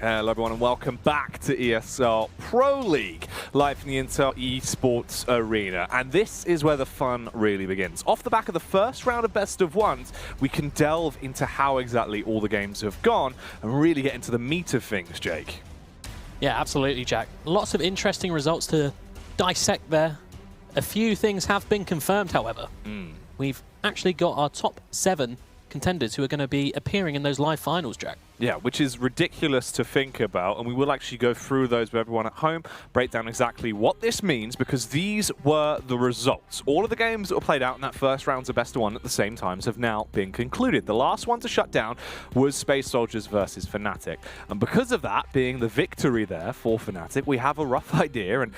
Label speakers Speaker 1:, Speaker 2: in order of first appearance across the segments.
Speaker 1: Hello everyone and welcome back to ESL Pro League, live from the Intel Esports Arena. And this is where the fun really begins. Off the back of the first round of best of ones, we can delve into how exactly all the games have gone and really get into the meat of things, Jake.
Speaker 2: Yeah, absolutely, Jack. Lots of interesting results to dissect there. A few things have been confirmed, however. We've actually got our top 7 contenders who are going to be appearing in those live finals, Jack.
Speaker 1: Yeah, which is ridiculous to think about, and we will actually go through those with everyone at home, break down exactly what this means, because these were the results. All of the games that were played out in that first round of best of one at the same times have now been concluded. The last one to shut down was Space Soldiers versus Fnatic, and because of that being the victory there for Fnatic, we have a rough idea and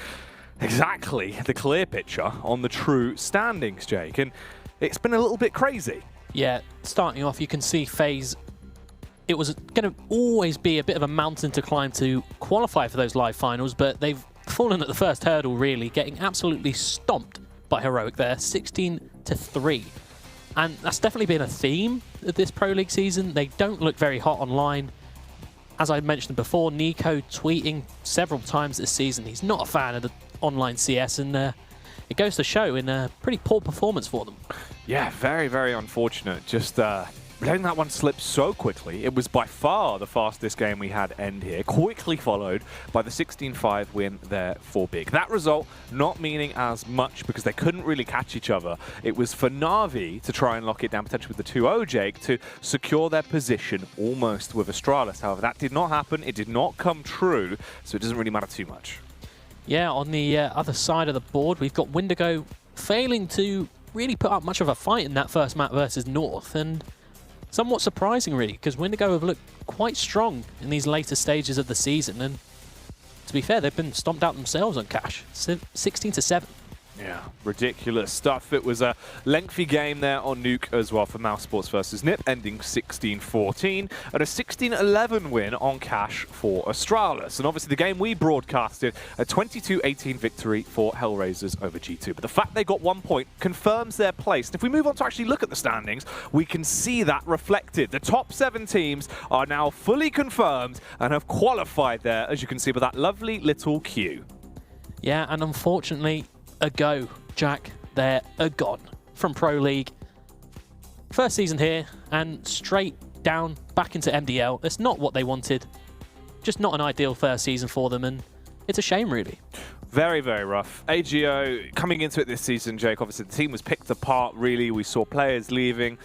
Speaker 1: exactly the clear picture on the true standings, Jake, and it's been a little bit crazy.
Speaker 2: Yeah, starting off, you can see FaZe. It was going to always be a bit of a mountain to climb to qualify for those live finals, but they've fallen at the first hurdle, really, getting absolutely stomped by Heroic there, 16-3. And that's definitely been a theme of this Pro League season. They don't look very hot online. As I mentioned before, Nico tweeting several times this season he's not a fan of the online CS, and it goes to show in a pretty poor performance for them.
Speaker 1: Yeah, very, very unfortunate. Just letting that one slip so quickly. It was by far the fastest game we had end here, quickly followed by the 16-5 win there for Big. That result not meaning as much because they couldn't really catch each other. It was for Na'Vi to try and lock it down, potentially with the 2-0, Jake, to secure their position almost with Astralis. However, that did not happen. It did not come true, so it doesn't really matter too much.
Speaker 2: Yeah, on the other side of the board, we've got Wendigo failing to really put up much of a fight in that first map versus North, and somewhat surprising, really, because Wendigo have looked quite strong in these later stages of the season, and to be fair, they've been stomped out themselves on cash, 16-7.
Speaker 1: Yeah, ridiculous stuff. It was a lengthy game there on Nuke as well for Mouse Sports versus Nip, ending 16-14, and a 16-11 win on cash for Astralis. And obviously the game we broadcasted, a 22-18 victory for HellRaisers over G2. But the fact they got 1 point confirms their place. And if we move on to actually look at the standings, we can see that reflected. The top 7 teams are now fully confirmed and have qualified there, as you can see, with that lovely little queue.
Speaker 2: Yeah, and unfortunately, a go, Jack. They're a gone from Pro League. First season here, and straight down back into MDL. It's not what they wanted. Just not an ideal first season for them, and it's a shame, really.
Speaker 1: Very, very rough. AGO coming into it this season, Jake, obviously the team was picked apart, really. We saw players leaving.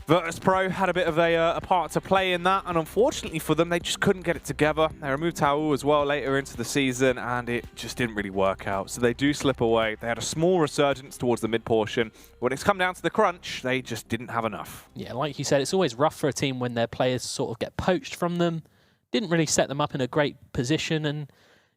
Speaker 1: Virtus Pro had a bit of a part to play in that, and unfortunately for them, they just couldn't get it together. They removed Tau as well later into the season, and it just didn't really work out. So they do slip away. They had a small resurgence towards the mid-portion. When it's come down to the crunch, they just didn't have enough.
Speaker 2: Yeah, like you said, it's always rough for a team when their players sort of get poached from them. Didn't really set them up in a great position, and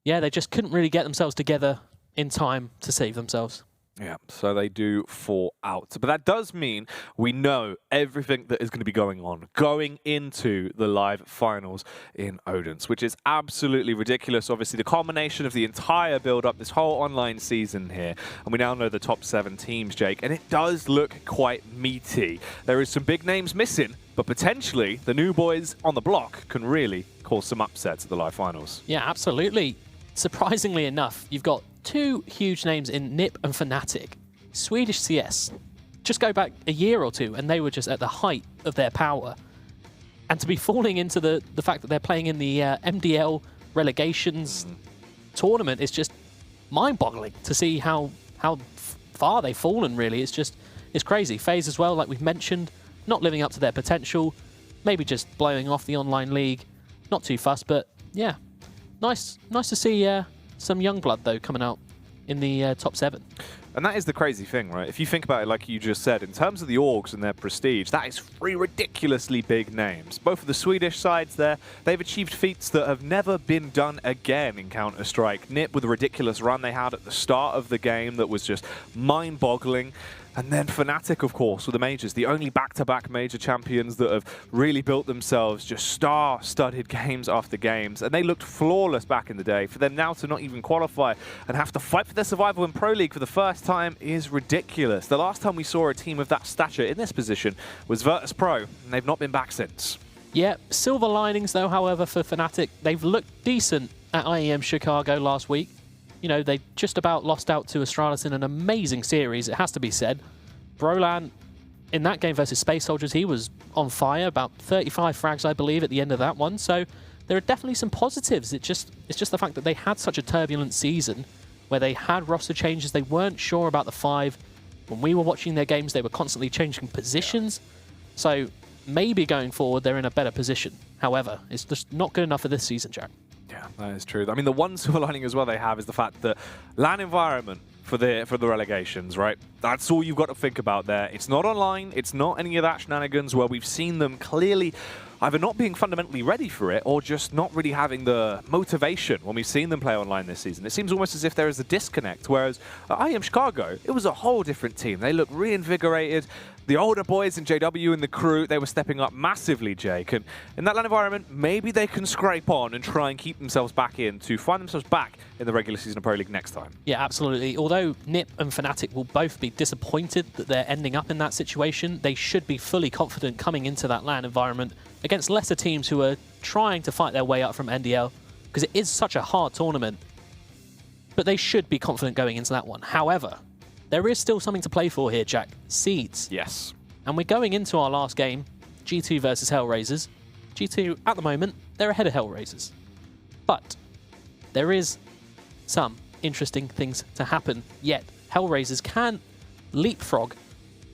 Speaker 2: yeah, they just couldn't really get themselves together in time to save themselves.
Speaker 1: Yeah, so they do fall out. But that does mean we know everything that is going to be going on going into the live finals in Odense, which is absolutely ridiculous. Obviously, the culmination of the entire build-up, this whole online season here, and we now know the top 7 teams, Jake, and it does look quite meaty. There is some big names missing, but potentially the new boys on the block can really cause some upsets at the live finals.
Speaker 2: Yeah, absolutely. Surprisingly enough, you've got 2 huge names in Nip and Fnatic. Swedish CS. Just go back a year or 2 and they were just at the height of their power. And to be falling into the fact that they're playing in the MDL relegations tournament is just mind-boggling to see how far they've fallen, really. It's crazy. FaZe as well, like we've mentioned, not living up to their potential. Maybe just blowing off the online league. Not too fussed, but yeah. Nice to see some young blood, though, coming out in the top 7.
Speaker 1: And that is the crazy thing, right? If you think about it, like you just said, in terms of the orgs and their prestige, that is 3 ridiculously big names. Both of the Swedish sides there, they've achieved feats that have never been done again in Counter-Strike. Nip with a ridiculous run they had at the start of the game that was just mind-boggling. And then Fnatic, of course, with the majors, the only back-to-back major champions that have really built themselves just star-studded games after games. And they looked flawless back in the day. For them now to not even qualify and have to fight for their survival in Pro League for the first time is ridiculous. The last time we saw a team of that stature in this position was Virtus Pro, and they've not been back since.
Speaker 2: Yeah, silver linings though, however, for Fnatic. They've looked decent at IEM Chicago last week. You know, they just about lost out to Astralis in an amazing series, it has to be said. Brolan, in that game versus Space Soldiers, he was on fire, about 35 frags, I believe, at the end of that one. So there are definitely some positives. It's just the fact that they had such a turbulent season where they had roster changes. They weren't sure about the 5. When we were watching their games, they were constantly changing positions. So maybe going forward, they're in a better position. However, it's just not good enough for this season, Jack.
Speaker 1: Yeah, that is true. I mean, the one silver lining as well they have is the fact that LAN environment for the relegations, right? That's all you've got to think about there. It's not online. It's not any of that shenanigans where we've seen them clearly either not being fundamentally ready for it or just not really having the motivation when we've seen them play online this season. It seems almost as if there is a disconnect, whereas at IEM Chicago, it was a whole different team. They looked reinvigorated. The older boys in JW and the crew, they were stepping up massively, Jake. And in that LAN environment, maybe they can scrape on and try and keep themselves back in to find themselves back in the regular season of Pro League next time.
Speaker 2: Yeah, absolutely. Although NiP and Fnatic will both be disappointed that they're ending up in that situation, they should be fully confident coming into that LAN environment against lesser teams who are trying to fight their way up from NDL, because it is such a hard tournament. But they should be confident going into that one. However, there is still something to play for here, Jack. Seeds.
Speaker 1: Yes.
Speaker 2: And we're going into our last game, G2 versus HellRaisers. G2, at the moment, they're ahead of HellRaisers. But there is some interesting things to happen, yet HellRaisers can leapfrog,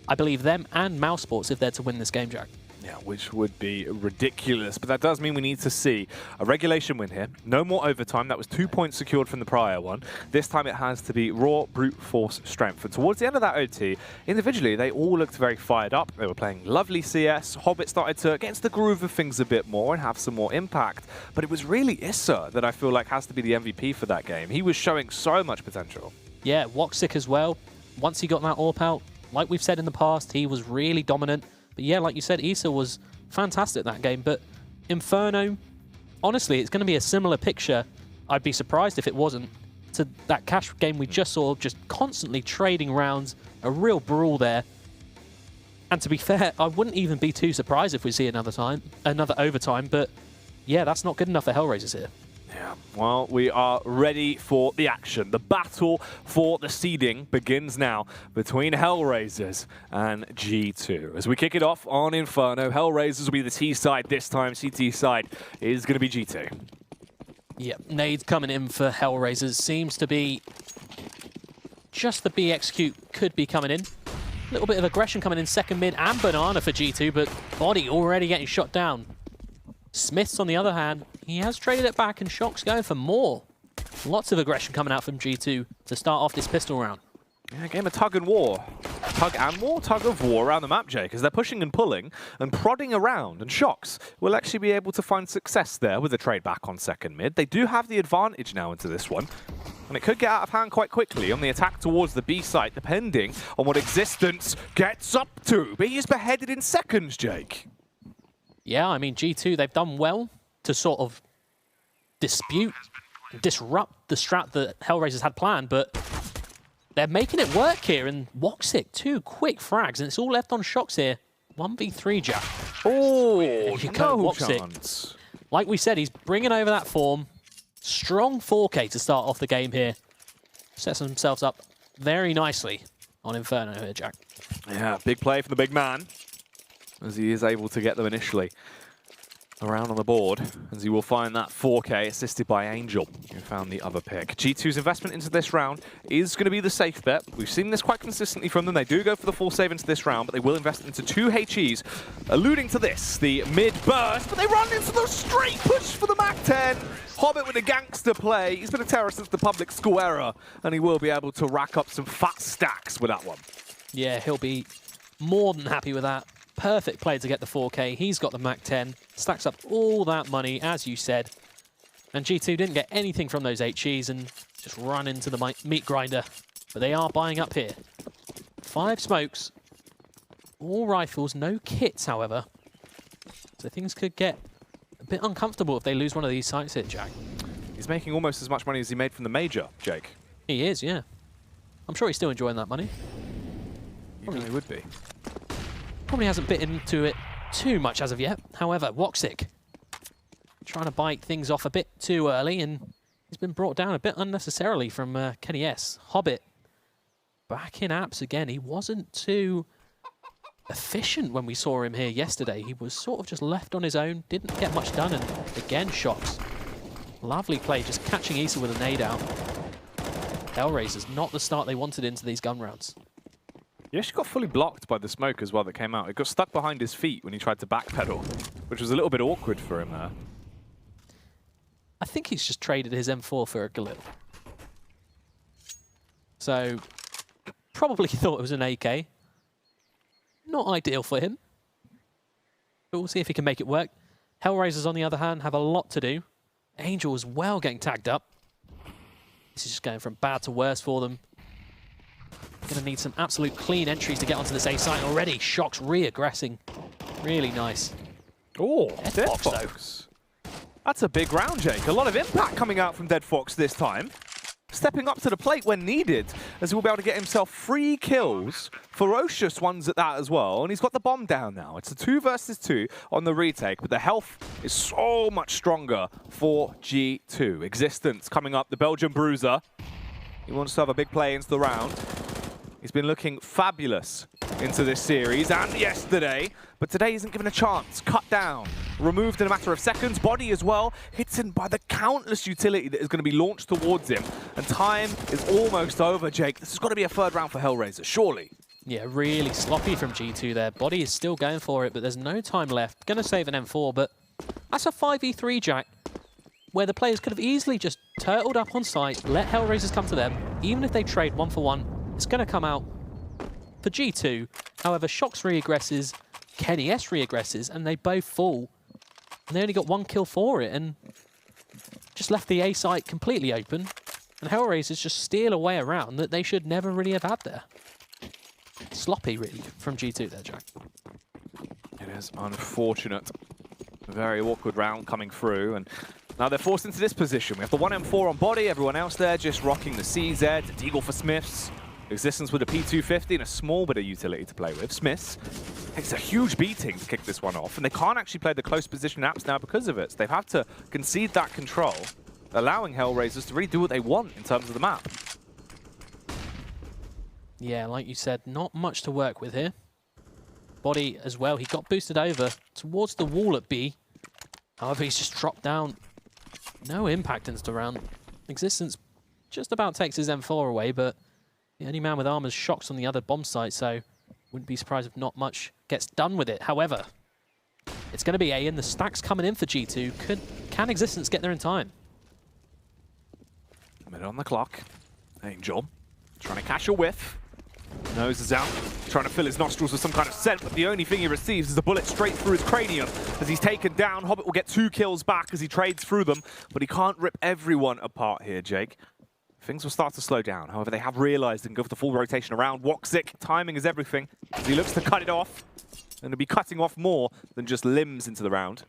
Speaker 2: I believe, them and Mouse Sports if they're to win this game, Jack.
Speaker 1: Yeah, which would be ridiculous. But that does mean we need to see a regulation win here. No more overtime. That was 2 points secured from the prior one. This time it has to be raw brute force strength. And towards the end of that OT, individually, they all looked very fired up. They were playing lovely CS. Hobbit started to get into the groove of things a bit more and have some more impact. But it was really Issa that I feel like has to be the MVP for that game. He was showing so much potential.
Speaker 2: Yeah, Woxic as well. Once he got that AWP out, like we've said in the past, he was really dominant. But yeah, like you said, Issa was fantastic that game. But Inferno, honestly, it's going to be a similar picture. I'd be surprised if it wasn't, to that Cash game we just saw, just constantly trading rounds, a real brawl there. And to be fair, I wouldn't even be too surprised if we see another overtime. But yeah, that's not good enough for HellRaisers here.
Speaker 1: Yeah, well, we are ready for the action. The battle for the seeding begins now between HellRaisers and G2. As we kick it off on Inferno, HellRaisers will be the T side this time. CT side is going to be G2.
Speaker 2: Yep, nades coming in for HellRaisers. Seems to be just the B execute could be coming in. A little bit of aggression coming in second mid and banana for G2, but body already getting shot down. Smiths, on the other hand, he has traded it back and Shock's going for more. Lots of aggression coming out from G2 to start off this pistol round.
Speaker 1: Yeah, a game of tug and war. Tug and war? Tug of war around the map, Jake, as they're pushing and pulling and prodding around, and Shocks will actually be able to find success there with a trade back on second mid. They do have the advantage now into this one, and it could get out of hand quite quickly on the attack towards the B site, depending on what Existence gets up to. But he is beheaded in seconds, Jake.
Speaker 2: Yeah, I mean, G2, they've done well to sort of dispute, disrupt the strat that HellRaisers had planned, but they're making it work here. And Woxic, 2 quick frags, and it's all left on Shocks here. 1v3, Jack.
Speaker 1: Oh,
Speaker 2: no
Speaker 1: chance.
Speaker 2: Like we said, he's bringing over that form. Strong 4K to start off the game here. Sets themselves up very nicely on Inferno here, Jack.
Speaker 1: Yeah, big play from the big man, as he is able to get them initially around on the board, as he will find that 4K assisted by Angel, who found the other pick. G2's investment into this round is going to be the safe bet. We've seen this quite consistently from them. They do go for the full save into this round, but they will invest into 2 HEs, alluding to this, the mid burst, but they run into the straight push for the MAC-10. Hobbit with a gangster play. He's been a terror since the public school era, and he will be able to rack up some fat stacks with that one.
Speaker 2: Yeah, he'll be more than happy with that. Perfect play to get the 4K. He's got the MAC-10. Stacks up all that money, as you said. And G2 didn't get anything from those HEs and just run into the meat grinder. But they are buying up here. 5 smokes. All rifles, no kits, however. So things could get a bit uncomfortable if they lose one of these sites here, Jack.
Speaker 1: He's making almost as much money as he made from the major, Jake.
Speaker 2: He is, yeah. I'm sure he's still enjoying that money.
Speaker 1: He really would be.
Speaker 2: Probably hasn't bit into it too much as of yet. However, Woxic trying to bite things off a bit too early, and he's been brought down a bit unnecessarily from Kenny S. Hobbit back in apps again. He wasn't too efficient when we saw him here yesterday. He was sort of just left on his own, didn't get much done, and again, Shocks. Lovely play, just catching Issa with a nade out. HellRaisers, not the start they wanted into these gun rounds.
Speaker 1: Yeah, she got fully blocked by the smoke as well that came out. It got stuck behind his feet when he tried to backpedal, which was a little bit awkward for him there.
Speaker 2: I think he's just traded his M4 for a Galil. So, probably thought it was an AK. Not ideal for him. But we'll see if he can make it work. HellRaisers, on the other hand, have a lot to do. Angel as well getting tagged up. This is just going from bad to worse for them. Going to need some absolute clean entries to get onto this A site already. Shocks re-aggressing. Really nice.
Speaker 1: Oh,
Speaker 2: Dead
Speaker 1: Fox. That's a big round, Jake. A lot of impact coming out from Dead Fox this time. Stepping up to the plate when needed, as he will be able to get himself 3 kills. Ferocious ones at that as well, and he's got the bomb down now. It's a 2 versus 2 on the retake, but the health is so much stronger for G2. Existence coming up, the Belgian Bruiser. He wants to have a big play into the round. He's been looking fabulous into this series and yesterday, but today isn't given a chance. Cut down, removed in a matter of seconds. Body as well, hidden by the countless utility that is going to be launched towards him. And time is almost over, Jake. This has got to be a 3rd round for HellRaisers, surely.
Speaker 2: Yeah, really sloppy from G2 there. Body is still going for it, but there's no time left. Going to save an M4, but that's a 5v3, Jack, where the players could have easily just turtled up on site, let HellRaisers come to them. Even if they trade 1 for 1, it's going to come out for G2. However, Shocks re-aggresses, Kenny S re-aggresses, and they both fall. And they only got 1 kill for it, and just left the A site completely open. And HellRaisers just steal away around that they should never really have had there. Sloppy, really, from G2 there, Jack.
Speaker 1: It is unfortunate. A very awkward round coming through, and now they're forced into this position. We have the 1M4 on Body, everyone else there just rocking the CZ, Deagle for Smiths. Existence with a P250 and a small bit of utility to play with. Smiths takes a huge beating to kick this one off, and they can't actually play the close position apps now because of it. So they've had to concede that control, allowing HellRaisers to really do what they want in terms of the map.
Speaker 2: Yeah, like you said, not much to work with here. Body as well, he got boosted over towards the wall at B. However, he's just dropped down. No impact into the round. Existence just about takes his M4 away, but the only man with armor is Shocks on the other bomb site, so wouldn't be surprised if not much gets done with it. However, it's going to be A, and the stack's coming in for G2. Can Existence get there in time?
Speaker 1: A minute on the clock. Angel trying to catch a whiff. Nose is out, trying to fill his nostrils with some kind of scent, but the only thing he receives is a bullet straight through his cranium. As he's taken down, Hobbit will get 2 kills back as he trades through them, but he can't rip everyone apart here, Jake. Things will start to slow down. However, they have realized and go for the full rotation around. Woxic, timing is everything. As he looks to cut it off, and to be cutting off more than just limbs into the round.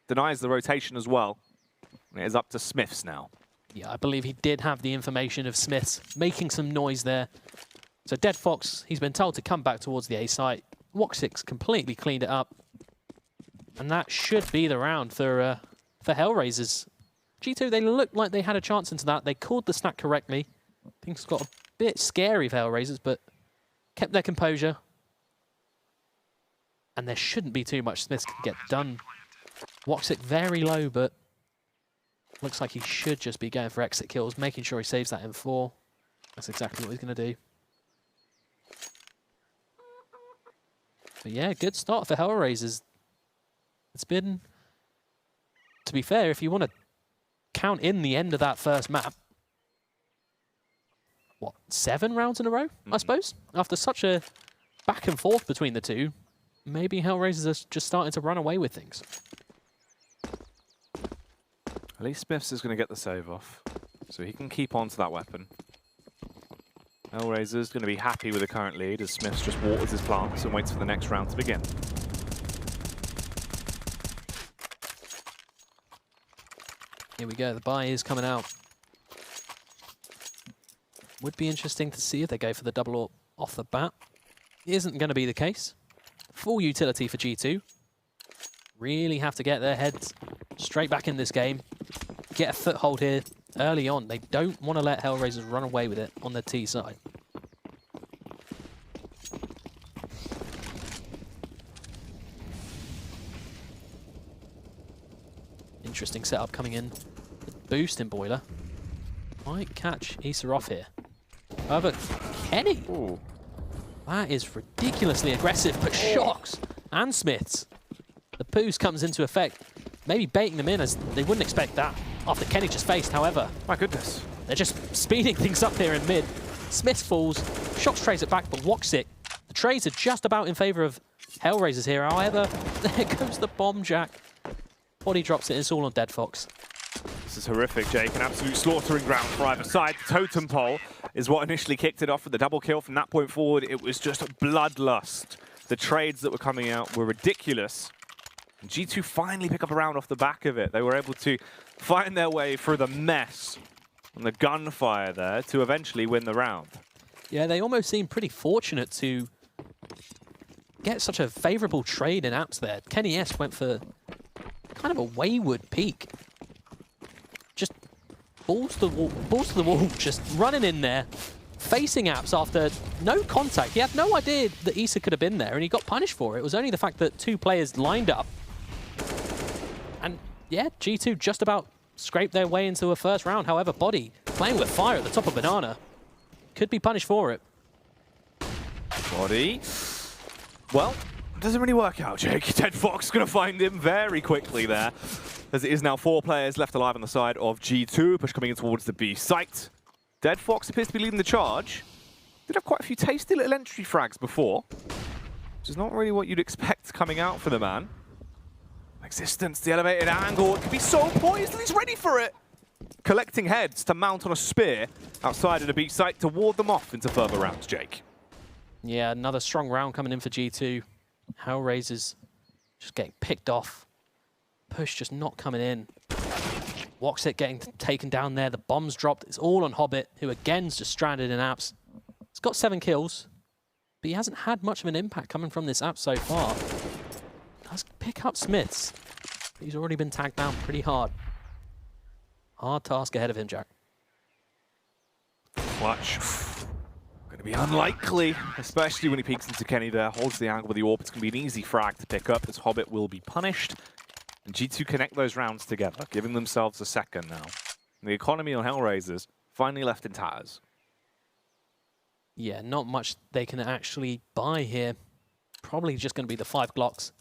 Speaker 1: Denies the rotation as well. And it is up to Smiths now.
Speaker 2: Yeah, I believe he did have the information of Smiths making some noise there. So Dead Fox, he's been told to come back towards the A site. Woxic's completely cleaned it up. And that should be the round for HellRaisers. G2, they looked like they had a chance into that. They called the stack correctly. Things got a bit scary for HellRaisers, but kept their composure. And there shouldn't be too much Smiths can get done. Woxic very low, but looks like he should just be going for exit kills, making sure he saves that M4. That's exactly what he's going to do. But yeah, good start for HellRaisers. It's been, to be fair, if you want to count in the end of that first map, what, 7 rounds in a row, I suppose? After such a back and forth between the two, maybe HellRaisers are just starting to run away with things.
Speaker 1: At least Smiths is going to get the save off, so he can keep on to that weapon. HellRaisers going to be happy with the current lead as Smiths just waters his plants and waits for the next round to begin.
Speaker 2: Here we go, the buy is coming out. Would be interesting to see if they go for the double AWP off the bat. Isn't going to be the case. Full utility for G2. really have to get their heads straight back in this game. Get a foothold here early on. They don't want to let HellRaisers run away with it on their T side. Interesting setup coming in. The boost in Boiler. Might catch Issa off here. However, Kenny.
Speaker 1: Ooh.
Speaker 2: That is ridiculously aggressive, but shocks and Smiths. The boost comes into effect, maybe baiting them in as they wouldn't expect that after Kenny just faced. However,
Speaker 1: My goodness.
Speaker 2: they're just speeding things up here in mid. Smiths falls, Shocks trays it back, but Woxic. The trades are just about in favor of HellRaisers here. However, there goes the bomb jack. Body drops it, it's all on Dead Fox.
Speaker 1: This is horrific, Jake. An absolute slaughtering ground for either side. The totem pole is what initially kicked it off with the double kill. From that point forward, it was just bloodlust. The trades that were coming out were ridiculous. And G2 finally pick up a round off the back of it. They were able to find their way through the mess and the gunfire there to eventually win the round.
Speaker 2: Yeah, they almost seem pretty fortunate to get such a favorable trade in apps there. Kenny S went for kind of a wayward peek. Just balls to the wall, just running in there, facing apps after no contact. He had no idea that Issa could have been there, and he got punished for it. It was only the fact that two players lined up. And yeah, G2 just about scraped their way into a first round. However, Body playing with fire at the top of Banana could be punished for it.
Speaker 1: Body. Well, doesn't really work out, Jake. Dead Fox going to find him very quickly there, as it is now 4 players left alive on the side of G2. Push coming in towards the B site. Dead Fox appears to be leading the charge. Did have quite a few tasty little entry frags before, which is not really what you'd expect coming out for the man. Existence, the elevated angle, it could be so poised and he's ready for it. Collecting heads to mount on a spear outside of the B site to ward them off into further rounds, Jake.
Speaker 2: Yeah, another strong round coming in for G2. HellRaisers just getting picked off. Push just not coming in. Woxic getting taken down there. The bomb's dropped. It's all on Hobbit, who again's just stranded in apps. He's got 7 kills, but he hasn't had much of an impact coming from this app so far. Does pick up Smiths. But he's already been tagged down pretty hard. Hard task ahead of him, Jack.
Speaker 1: Clutch. Going to be unlikely, especially when he peeks into Kenny there, holds the angle with the AWP. It's going to be an easy frag to pick up as Hobbit will be punished. And G2 connect those rounds together, giving themselves a second now. And the economy on HellRaisers finally left in tatters.
Speaker 2: Yeah, not much they can actually buy here. Probably just going to be the 5 Glocks.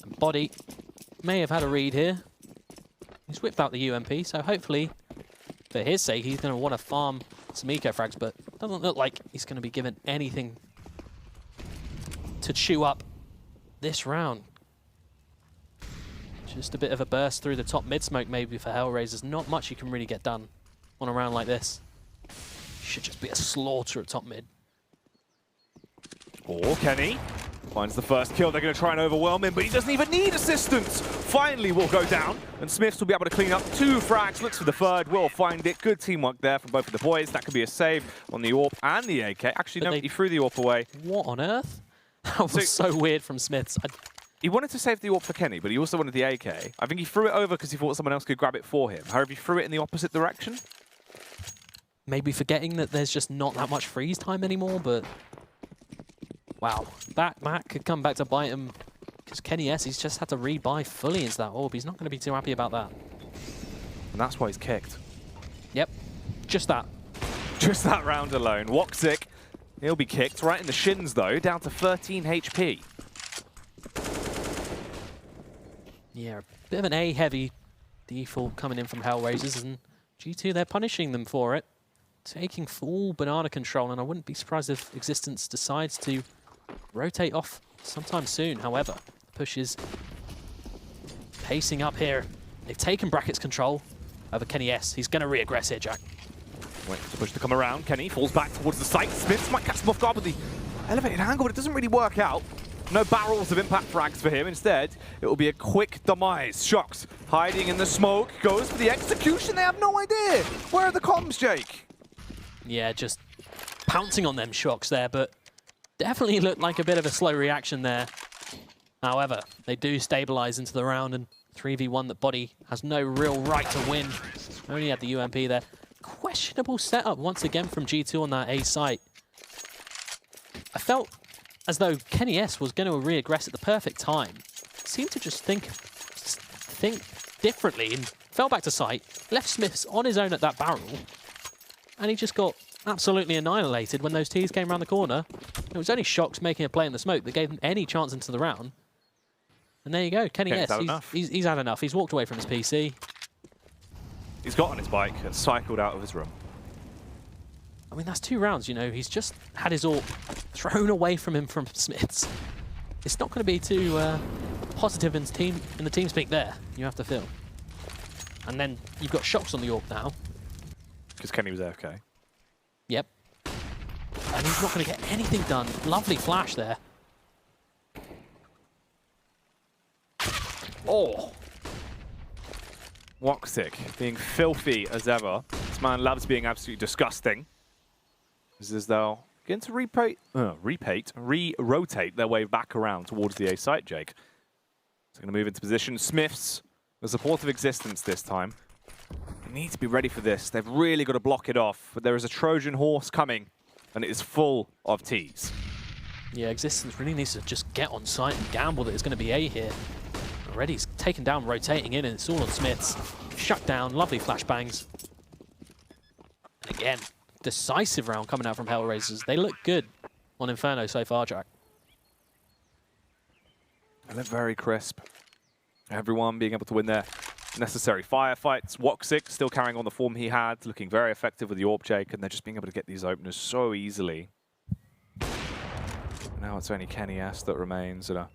Speaker 2: And Body may have had a read here. He's whipped out the UMP, so hopefully, for his sake, he's going to want to farm some eco frags, but doesn't look like he's going to be given anything to chew up this round. Just a bit of a burst through the top mid smoke maybe for HellRaisers. Not much you can really get done on a round like this. Should just be a slaughter at top mid.
Speaker 1: Or Kenny finds the first kill. They're going to try and overwhelm him, but he doesn't even need assistance. Finally will go down, and Smiths will be able to clean up 2 frags. Looks for the third, will find it. Good teamwork there from both of the boys. That could be a save on the AWP and the AK. Actually, no, he threw the AWP away.
Speaker 2: What on earth? That was so weird from Smiths.
Speaker 1: He wanted to save the AWP for Kenny, but he also wanted the AK. I think he threw it over because he thought someone else could grab it for him. However, he threw it in the opposite direction.
Speaker 2: Maybe forgetting that there's just not that much freeze time anymore, but wow, that could come back to bite him because Kenny S, he's just had to rebuy fully into that AWP. He's not going to be too happy about that.
Speaker 1: And that's why he's kicked.
Speaker 2: Yep, just that.
Speaker 1: Just that round alone. Woxic, he'll be kicked right in the shins though, down to 13 HP.
Speaker 2: Yeah, a bit of an A-heavy default coming in from HellRaisers, and G2, they're punishing them for it. Taking full banana control, and I wouldn't be surprised if Existence decides to rotate off sometime soon. However, push is pacing up here. They've taken Bracket's control over Kenny S. He's going to re-aggress here, Jack.
Speaker 1: Wait for the push to come around. Kenny falls back towards the site. Smiths might catch him off guard with the elevated angle, but it doesn't really work out. No barrels of impact frags for him. Instead, it will be a quick demise. Shocks hiding in the smoke. Goes for the execution. They have no idea. Where are the comms, Jake?
Speaker 2: Yeah, just pouncing on them Shocks there, but definitely looked like a bit of a slow reaction there. However, they do stabilize into the round, and 3v1 that Body has no real right to win. Only had the UMP there. Questionable setup once again from G2 on that A site. I felt as though Kenny S was going to re-aggress at the perfect time. Seemed to just think differently and fell back to site, left Smiths on his own at that barrel, and he just got absolutely annihilated when those T's came around the corner. It was only Shox making a play in the smoke that gave him any chance into the round. And there you go, Kenny S. He's had enough. He's walked away from his PC.
Speaker 1: He's got on his bike and cycled out of his room.
Speaker 2: I mean, that's 2 rounds, you know. He's just had his AWP thrown away from him from Smiths. It's not going to be too positive in the team speak there, you have to feel. And then you've got Shox on the AWP now.
Speaker 1: Because Kenny was AFK.
Speaker 2: Yep. And he's not going to get anything done. Lovely flash there. Oh!
Speaker 1: Woxic being filthy as ever. This man loves being absolutely disgusting. It's as though begin to re-rotate their way back around towards the A site, Jake. So going to move into position. Smiths, the supportive existence this time. They need to be ready for this. They've really got to block it off. But there is a Trojan horse coming, and it is full of Ts.
Speaker 2: Yeah, Existence really needs to just get on site and gamble that it's going to be A here. Already he's taken down, rotating in, and it's all on Smiths. Shut down, lovely flashbangs. And again, decisive round coming out from HellRaisers. They look good on Inferno so far, Jack.
Speaker 1: They look very crisp. Everyone being able to win their necessary firefights. Woxic still carrying on the form he had, looking very effective with the AWP, Jake, and they're just being able to get these openers so easily. Now it's only Kenny S that remains at a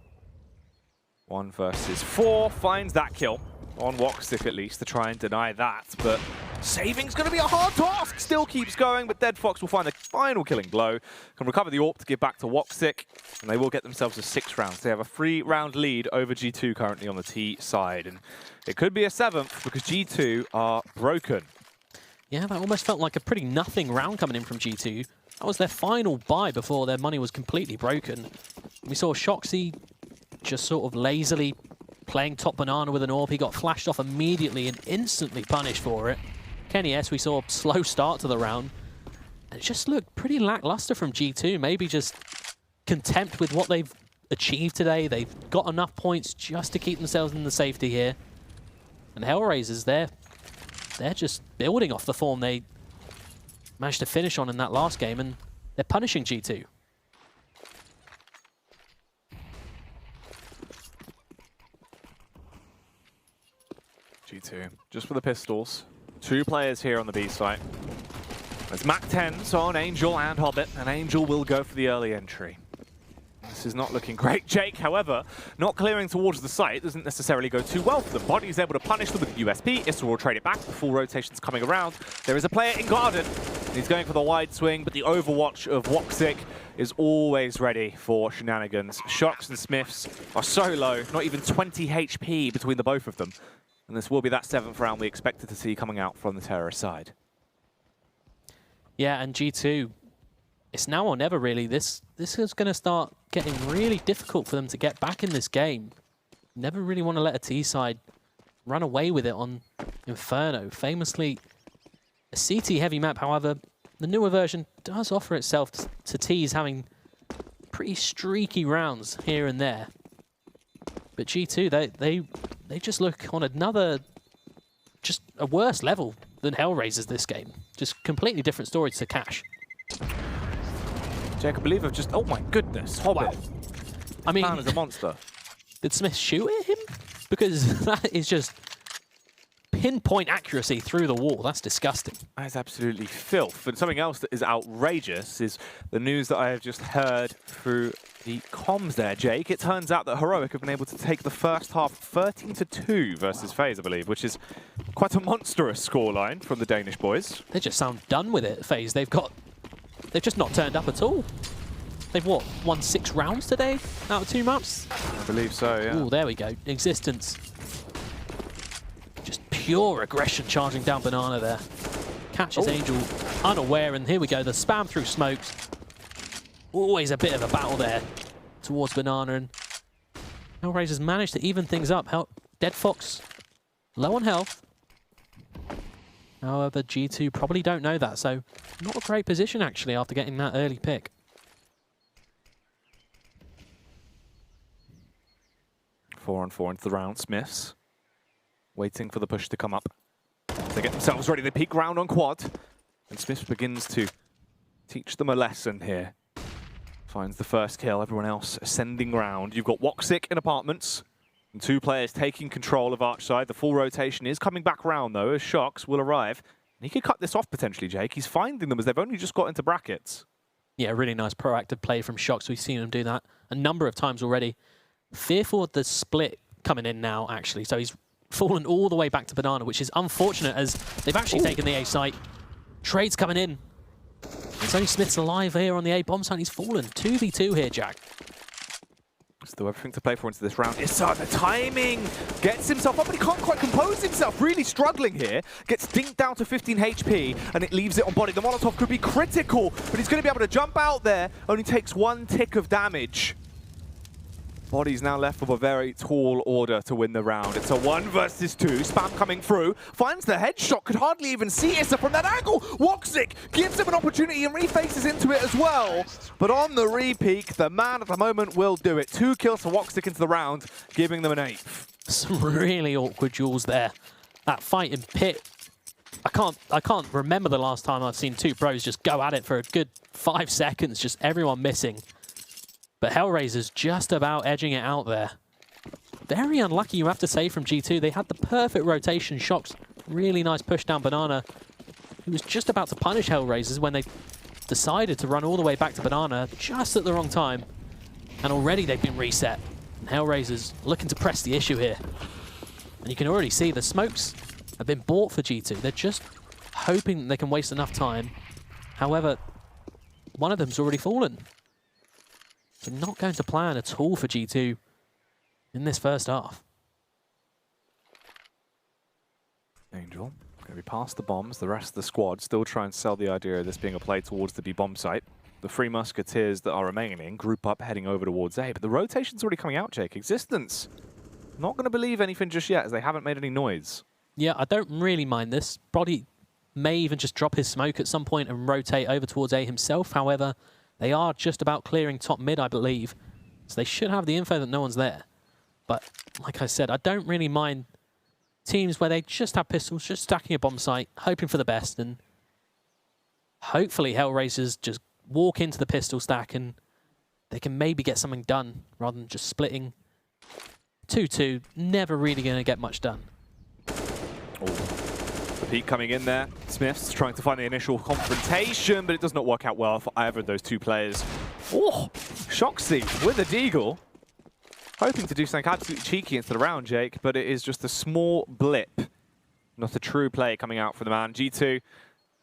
Speaker 1: 1 versus 4. Finds that kill on Woxic at least to try and deny that, but saving's going to be a hard task. Still keeps going, but Dead Fox will find the final killing blow. Can recover the AWP to give back to Woxic, and they will get themselves a 6 rounds. They have a 3-round lead over G2 currently on the T side, and it could be a 7th because G2 are broken.
Speaker 2: Yeah, that almost felt like a pretty nothing round coming in from G2. That was their final buy before their money was completely broken. We saw Shoxy just sort of lazily playing top banana with an AWP. He got flashed off immediately and instantly punished for it. Kenny S, we saw a slow start to the round. And it just looked pretty lackluster from G2. Maybe just content with what they've achieved today. They've got enough points just to keep themselves in the safety here. And HellRaisers, they're just building off the form they managed to finish on in that last game, and they're punishing G2.
Speaker 1: G2, just for the pistols. 2 players here on the B site. There's Mac 10s on Angel and Hobbit, and Angel will go for the early entry. This is not looking great, Jake. However, not clearing towards the site doesn't necessarily go too well for them. Body's able to punish them with USP. Issa will trade it back. The full rotation's coming around. There is a player in Garden. He's going for the wide swing, but the overwatch of Woxic is always ready for shenanigans. Shox and Smiths are so low, not even 20 HP between the both of them. And this will be that 7th round we expected to see coming out from the terrorist side.
Speaker 2: Yeah, and G2, it's now or never really. This is going to start getting really difficult for them to get back in this game. Never really want to let a T side run away with it on Inferno. Famously, a CT heavy map, however, the newer version does offer itself to T's having pretty streaky rounds here and there. But G2, they just look on another, just a worse level than HellRaisers this game. Just completely different story to Cash.
Speaker 1: Jake, I believe I've just... Oh my goodness, Hobbit.
Speaker 2: Wow. I mean...
Speaker 1: Man is a monster.
Speaker 2: Did Smith shoot at him? Because that is just pinpoint accuracy through the wall. That's disgusting.
Speaker 1: That is absolutely filth. And something else that is outrageous is the news that I have just heard through the comms there, Jake. It turns out that Heroic have been able to take the first half 13-2 versus FaZe, I believe, which is quite a monstrous scoreline from the Danish boys.
Speaker 2: They just sound done with it, FaZe. They've just not turned up at all. They've, what, won 6 rounds today out of 2 maps?
Speaker 1: I believe so, yeah.
Speaker 2: Oh, there we go. Existence. Just pure aggression charging down Banana there. Catches Angel unaware, and here we go. The spam through smokes. Always a bit of a battle there towards Banana, and HellRaisers managed to even things up. Dead Fox, low on health. However, G2 probably don't know that, so not a great position actually after getting that early pick.
Speaker 1: Four on four into the round. Smiths waiting for the push to come up. They get themselves ready. They peek round on quad. And Smiths begins to teach them a lesson here. Finds the first kill. Everyone else ascending round. You've got Woxic in apartments. And 2 players taking control of Archside. The full rotation is coming back round, though, as Shocks will arrive. And he could cut this off, potentially, Jake. He's finding them as they've only just got into brackets.
Speaker 2: Yeah, really nice proactive play from Shocks. We've seen him do that a number of times already. Fearful of the split coming in now, actually. So he's fallen all the way back to Banana, which is unfortunate as they've actually taken the A site. Trade's coming in. It's only Smith's alive here on the A bomb site. He's fallen. 2v2 here, Jack.
Speaker 1: Still everything to play for into this round. Issa, the timing! Gets himself up, but he can't quite compose himself. Really struggling here. Gets dinked down to 15 HP, and it leaves it on body. The Molotov could be critical, but he's going to be able to jump out there. Only takes 1 tick of damage. Body's now left with a very tall order to win the round. It's a 1 versus 2. Spam coming through. Finds the headshot. Could hardly even see Issa from that angle. Woxic gives him an opportunity and refaces into it as well. But on the re-peak, the man at the moment will do it. 2 kills for Woxic into the round, giving them an 8th.
Speaker 2: Some really awkward duels there. That fight in pit. I can't remember the last time I've seen 2 pros just go at it for a good 5 seconds. Just everyone missing. But HellRaisers just about edging it out there. Very unlucky, you have to say, from G2. They had the perfect rotation. Shocks, really nice push down Banana. He was just about to punish HellRaisers when they decided to run all the way back to Banana just at the wrong time. And already they've been reset. And HellRaisers looking to press the issue here. And you can already see the smokes have been bought for G2. They're just hoping they can waste enough time. However, one of them's already fallen. So not going to plan at all for G2 in this first half.
Speaker 1: Angel going to be past the bombs. The rest of the squad still try and sell the idea of this being a play towards the B bomb site. The 3 Musketeers that are remaining group up heading over towards A, but the rotation's already coming out, Jake. Existence. Not going to believe anything just yet as they haven't made any noise.
Speaker 2: Yeah, I don't really mind this. Brody may even just drop his smoke at some point and rotate over towards A himself. However, they are just about clearing top mid, I believe. So they should have the info that no one's there. But like I said, I don't really mind teams where they just have pistols, just stacking a bomb site, hoping for the best. And hopefully HellRaisers just walk into the pistol stack and they can maybe get something done rather than just splitting. 2-2, never really going to get much done.
Speaker 1: The peak coming in there. Smiths trying to find the initial confrontation, but it does not work out well for either of those 2 players. Oh, Shoxy with a deagle. Hoping to do something absolutely cheeky into the round, Jake, but it is just a small blip. Not a true play coming out for the man. G2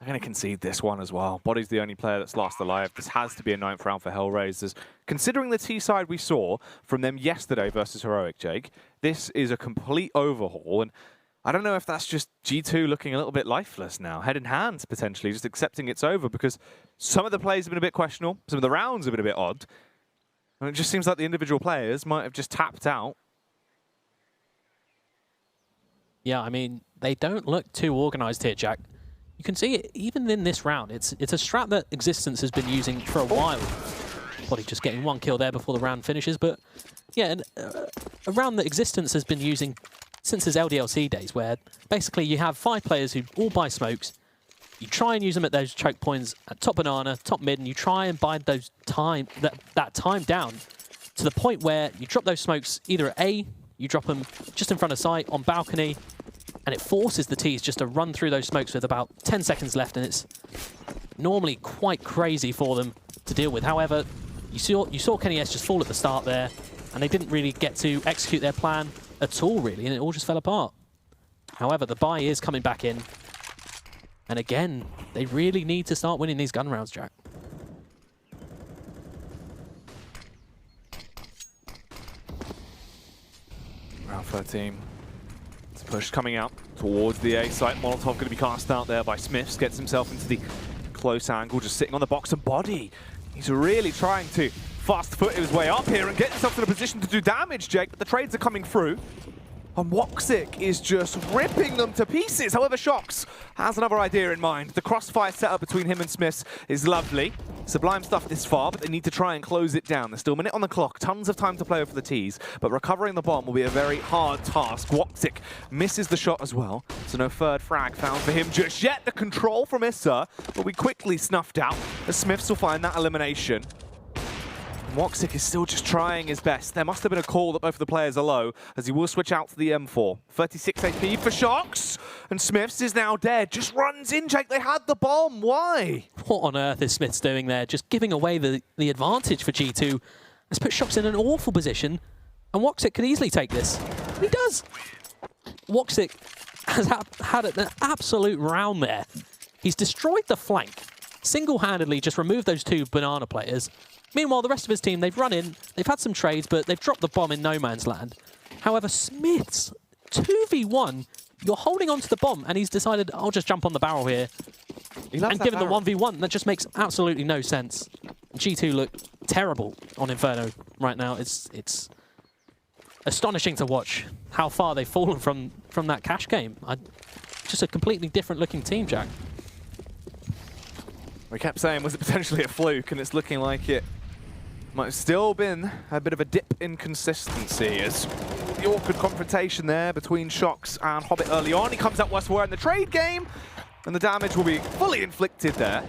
Speaker 1: are going to concede this one as well. Body's the only player that's last alive. This has to be a 9th round for HellRaisers. Considering the T side we saw from them yesterday versus Heroic, Jake, this is a complete overhaul. And I don't know if that's just G2 looking a little bit lifeless now, head in hands potentially, just accepting it's over because some of the plays have been a bit questionable, some of the rounds have been a bit odd, and it just seems like the individual players might have just tapped out.
Speaker 2: Yeah, I mean, they don't look too organized here, Jack. You can see it even in this round. It's a strat that Existence has been using for a while. Probably just getting 1 kill there before the round finishes, but yeah, a round that Existence has been using since his LDLC days, where basically you have 5 players who all buy smokes. You try and use them at those choke points at top Banana, top mid, and you try and bide those that time down to the point where you drop those smokes either at A, you drop them just in front of site, on balcony, and it forces the Ts just to run through those smokes with about 10 seconds left, and it's normally quite crazy for them to deal with. However, you saw Kenny S just fall at the start there, and they didn't really get to execute their plan at all, really, and it all just fell apart. However, the buy is coming back in. And again, they really need to start winning these gun rounds, Jack.
Speaker 1: Round 13. It's a push coming out towards the A site. Molotov going to be cast out there by Smiths. Gets himself into the close angle, just sitting on the box and body. He's really trying to fast-footed his way up here and get himself in a position to do damage, Jake, but the trades are coming through. And Woxic is just ripping them to pieces. However, Shox has another idea in mind. The crossfire setup between him and Smiths is lovely. Sublime stuff this far, but they need to try and close it down. There's still a minute on the clock, tons of time to play over the T's, but recovering the bomb will be a very hard task. Woxic misses the shot as well, so no third frag found for him just yet. The control from Issa will be quickly snuffed out as Smiths will find that elimination. Woxic is still just trying his best. There must have been a call that both of the players are low, as he will switch out to the M4. 36 AP for Shox, and Smiths is now dead. Just runs in, Jake. They had the bomb. Why?
Speaker 2: What on earth is Smiths doing there? Just giving away the advantage for G2. Has put Shox in an awful position, and Woxic could easily take this. He does. Woxic has had an absolute round there. He's destroyed the flank. Single-handedly just removed those two banana players. Meanwhile, the rest of his team, they've run in, they've had some trades, but they've dropped the bomb in no man's land. However, Smiths, 2v1, you're holding onto the bomb, and he's decided, I'll just jump on the barrel here and give him the 1v1. That just makes absolutely no sense. G2 look terrible on Inferno right now. It's astonishing to watch how far they've fallen from that cash game. Just a completely different looking team, Jack.
Speaker 1: We kept saying, was it potentially a fluke? And it's looking like it might have still been a bit of a dip in consistency, as the awkward confrontation there between Shox and Hobbit early on. He comes out worse for wear in the trade game, and the damage will be fully inflicted there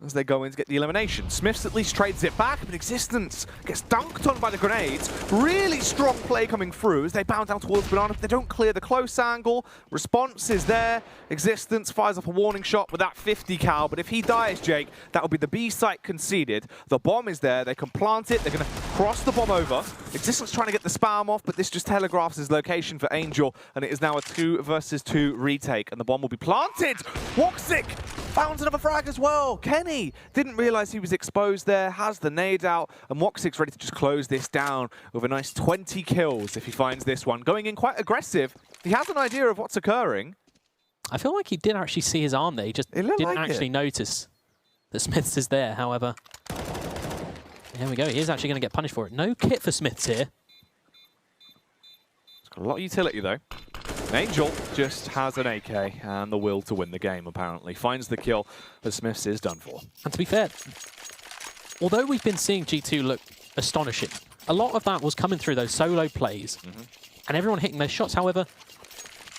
Speaker 1: as they go in to get the elimination. Smiths at least trades it back, but Existence gets dunked on by the grenades. Really strong play coming through as they bound down towards Banana, but they don't clear the close angle. Response is there. Existence fires off a warning shot with that 50 cal, but if he dies, Jake, that will be the B site conceded. The bomb is there. They can plant it. They're going to cross the bomb over. Existence trying to get the spam off, but this just telegraphs his location for Angel, and it is now a 2 versus 2 retake, and the bomb will be planted. Woxic found another frag as well. Kenny didn't realize he was exposed there, has the nade out, and Woxic's ready to just close this down with a nice 20 kills if he finds this one. Going in quite aggressive. He has an idea of what's occurring.
Speaker 2: I feel like he did actually see his arm there. He just didn't actually notice that Smiths is there, however. There we go. He is actually going to get punished for it. No kit for Smiths here.
Speaker 1: It's got a lot of utility, though. Angel just has an AK and the will to win the game, apparently. Finds the kill, but Smiths is done for.
Speaker 2: And to be fair, although we've been seeing G2 look astonishing, a lot of that was coming through those solo plays and everyone hitting their shots. However,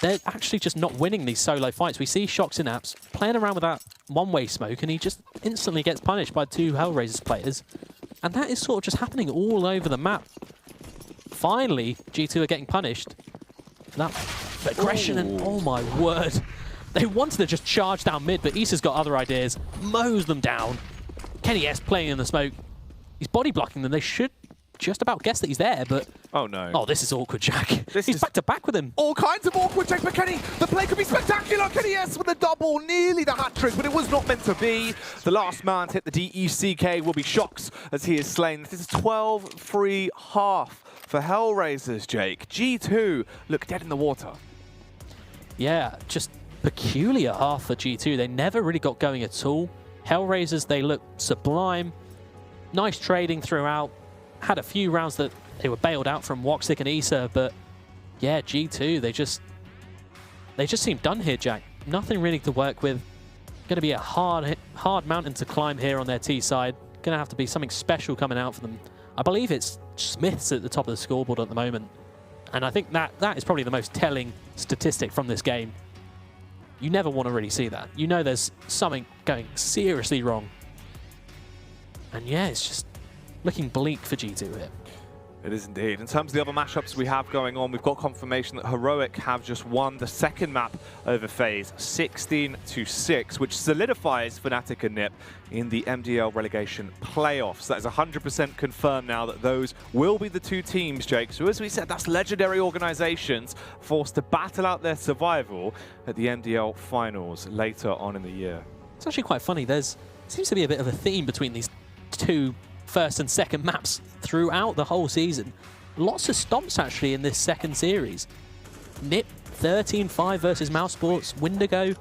Speaker 2: they're actually just not winning these solo fights. We see Shox in apps playing around with that one-way smoke, and he just instantly gets punished by 2 HellRaisers players. And that is sort of just happening all over the map. Finally, G2 are getting punished for that aggression, and oh my word. They wanted to just charge down mid, but Issa's got other ideas. Mows them down. Kenny S playing in the smoke. He's body blocking them. They should just about guess that he's there, but...
Speaker 1: Oh, no.
Speaker 2: Oh, this is awkward, Jack. He's back to back with him.
Speaker 1: All kinds of awkward, Jack, but Kenny, the play could be spectacular. Kenny S with a double, nearly the hat-trick, but it was not meant to be. The last man to hit the DECK will be Shox as he is slain. This is 12-3 half for HellRaisers, Jake. G2 look dead in the water.
Speaker 2: Yeah, just peculiar half for G2. They never really got going at all. HellRaisers, they look sublime. Nice trading throughout. Had a few rounds that they were bailed out from Woxic and Issa, but yeah, G2, they just seem done here, Jack. Nothing really to work with. Going to be a hard mountain to climb here on their T side. Going to have to be something special coming out for them. I believe it's Smiths at the top of the scoreboard at the moment. And I think that is probably the most telling statistic from this game. You never want to really see that. You know there's something going seriously wrong. And yeah, it's just looking bleak for G2 here.
Speaker 1: It is indeed. In terms of the other matchups we have going on, we've got confirmation that Heroic have just won the second map over FaZe, 16-6, which solidifies Fnatic and Nip in the MDL relegation playoffs. That is 100% confirmed now that those will be the two teams, Jake. So as we said, that's legendary organizations forced to battle out their survival at the MDL finals later on in the year.
Speaker 2: It's actually quite funny. There seems to be a bit of a theme between these two first and second maps throughout the whole season. Lots of stomps actually in this second series. Nip 13-5 versus Mouse Sports. Windigo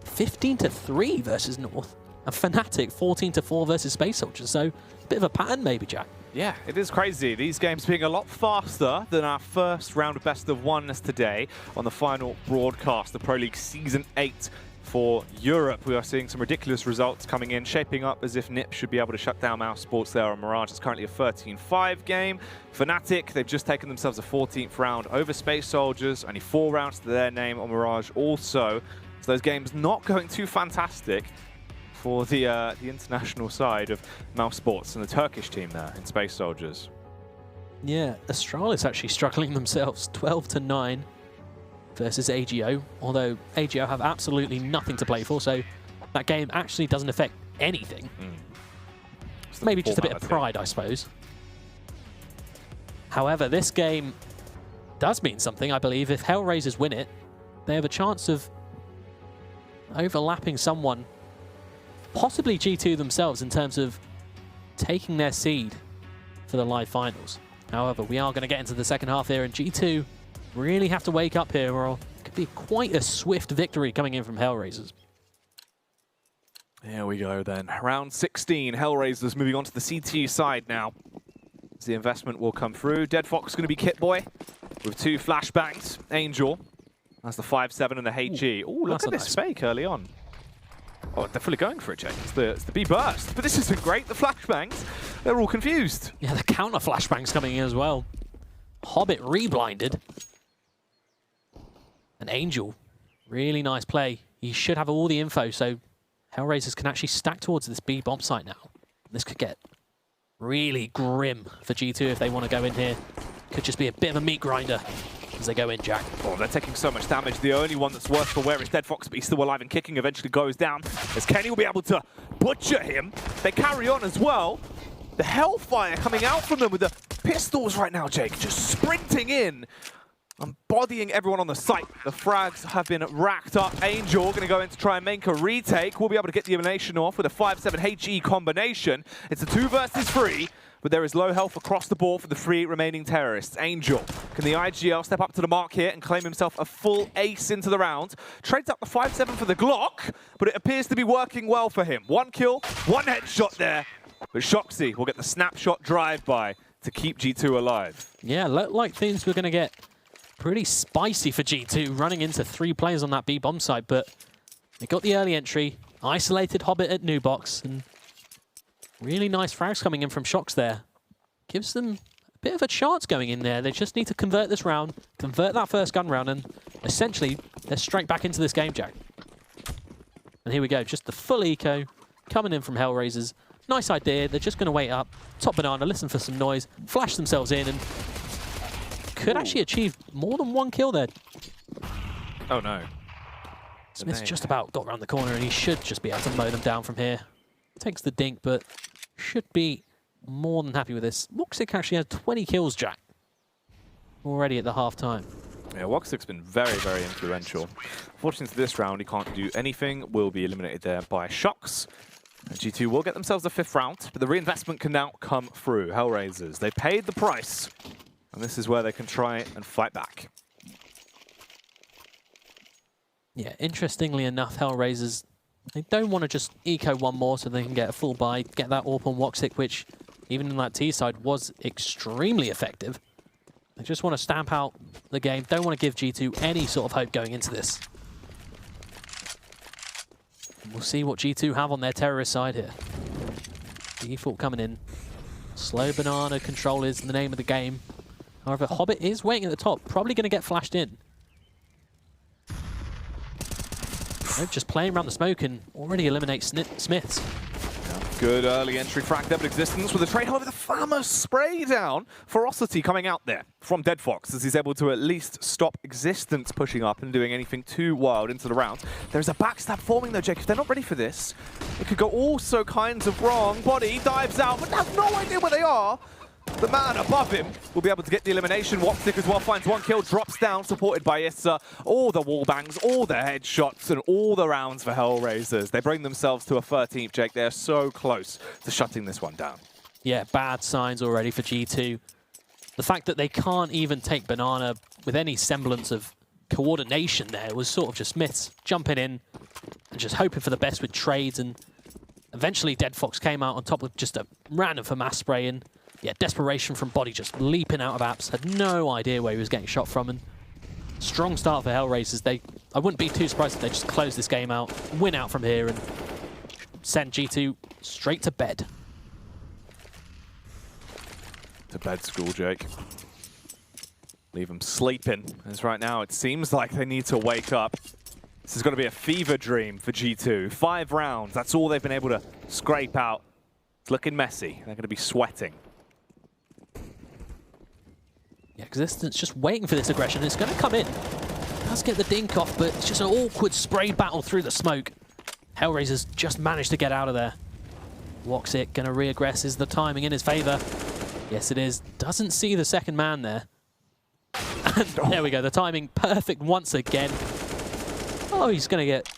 Speaker 2: 15-3 versus North. And Fnatic 14-4 versus Space Soldiers, so a bit of a pattern maybe, Jack.
Speaker 1: Yeah, it is crazy. These games being a lot faster than our first round of best of ones today on the final broadcast of Pro League Season 8 for Europe. We are seeing some ridiculous results coming in, shaping up as if NiP should be able to shut down Mouse Sports there on Mirage. It's currently a 13-5 game. Fnatic, they've just taken themselves a 14th round over Space Soldiers, only 4 rounds to their name on Mirage also. So those games not going too fantastic for the international side of Mouse Sports and the Turkish team there in Space Soldiers.
Speaker 2: Yeah, Astralis actually struggling themselves, 12-9 versus AGO, although AGO have absolutely nothing to play for, so that game actually doesn't affect anything. Maybe just a bit of pride, I suppose. However, this game does mean something, I believe. If HellRaisers win it, they have a chance of overlapping someone, possibly G2 themselves, in terms of taking their seed for the live finals. However, we are going to get into the second half here, and G2 really have to wake up here, or it could be quite a swift victory coming in from HellRaisers.
Speaker 1: Here we go then. Round 16, HellRaisers moving on to the CT side now. As the investment will come through. Dead Fox going to be Kit Boy with 2 flashbangs. Angel has the 5-7 and the HE. Oh, look at this fake early on. Oh, they're fully going for it, Jake. It's the B burst. But this isn't great. The flashbangs, they're all confused.
Speaker 2: Yeah, the counter flashbangs coming in as well. Hobbit reblinded. And Angel, really nice play. He should have all the info, so HellRaisers can actually stack towards this B bomb site now. This could get really grim for G2 if they want to go in here. Could just be a bit of a meat grinder as they go in, Jack.
Speaker 1: Oh, they're taking so much damage. The only one that's worse for wear is Dead Fox, but he's still alive and kicking. Eventually goes down as Kenny will be able to butcher him. They carry on as well. The Hellfire coming out from them with the pistols right now, Jake. Just sprinting in. Embodying everyone on the site. The frags have been racked up. Angel going to go in to try and make a retake. We'll be able to get the elimination off with a 5-7 HE combination. It's a 2 versus 3, but there is low health across the board for the 3 remaining terrorists. Angel, can the IGL step up to the mark here and claim himself a full ace into the round? Trades up the 5-7 for the Glock, but it appears to be working well for him. 1 kill, 1 headshot there. But Shoxy will get the snapshot drive-by to keep G2 alive.
Speaker 2: Yeah, looked like things were going to get pretty spicy for G2, running into 3 players on that B bomb side, but they got the early entry, isolated Hobbit at new box, and really nice frags coming in from Shox there. Gives them a bit of a chance going in there. They just need to convert this round, convert that first gun round, and essentially they're straight back into this game, Jack. And here we go, just the full eco coming in from HellRaisers. Nice idea, they're just going to wait up, top banana, listen for some noise, flash themselves in, and could actually achieve more than 1 kill there.
Speaker 1: Oh no.
Speaker 2: Smith's just about got around the corner and he should just be able to mow them down from here. Takes the dink, but should be more than happy with this. Woxic actually has 20 kills, Jack, already at the half-time.
Speaker 1: Yeah, Woxic's been very, very influential. Fortunately, this round, he can't do anything. Will be eliminated there by Shox. And G2 will get themselves a 5th round, but the reinvestment can now come through. HellRaisers, they paid the price. And this is where they can try and fight back.
Speaker 2: Yeah, interestingly enough, HellRaisers, they don't want to just eco 1 more so they can get a full buy, get that AWP on Woxic, which even in that T side was extremely effective. They just want to stamp out the game, don't want to give G2 any sort of hope going into this. And we'll see what G2 have on their terrorist side here. Default coming in. Slow banana control is the name of the game. However, Hobbit is waiting at the top, probably going to get flashed in. Oh, just playing around the smoke and already eliminate Smiths.
Speaker 1: Yeah, good early entry frag there, but existence with a trade. However, the famous spray down. Ferocity coming out there from Dead Fox as he's able to at least stop existence pushing up and doing anything too wild into the round. There's a backstab forming though, Jake. If they're not ready for this, it could go all so kinds of wrong. Body dives out, but has no idea where they are. The man above him will be able to get the elimination. Woxic as well finds 1 kill, drops down, supported by Issa. All the wall bangs, all the headshots, and all the rounds for HellRaisers. They bring themselves to a 13th, Jake. They're so close to shutting this one down.
Speaker 2: Yeah, bad signs already for G2. The fact that they can't even take Banana with any semblance of coordination there was sort of just Smiths jumping in and just hoping for the best with trades, and Eventually, Dead Fox came out on top of just a random FAMAS spray, and yeah, desperation from Body just leaping out of apps. Had no idea where he was getting shot from, and strong start for HellRaisers. I wouldn't be too surprised if they just close this game out, win out from here, and send G2 straight to bed.
Speaker 1: To bed school, Jake. Leave them sleeping, as right now it seems like they need to wake up. This is going to be a fever dream for G2. 5 rounds, that's all they've been able to scrape out. It's looking messy. They're going to be sweating.
Speaker 2: Yeah, Existence just waiting for this aggression. It's going to come in. Does get the dink off, but it's just an awkward spray battle through the smoke. HellRaisers just managed to get out of there. Walks it, going to re-aggress. Is the timing in his favor? Yes, it is. Doesn't see the second man there. And there we go, the timing perfect once again. Oh, he's going to get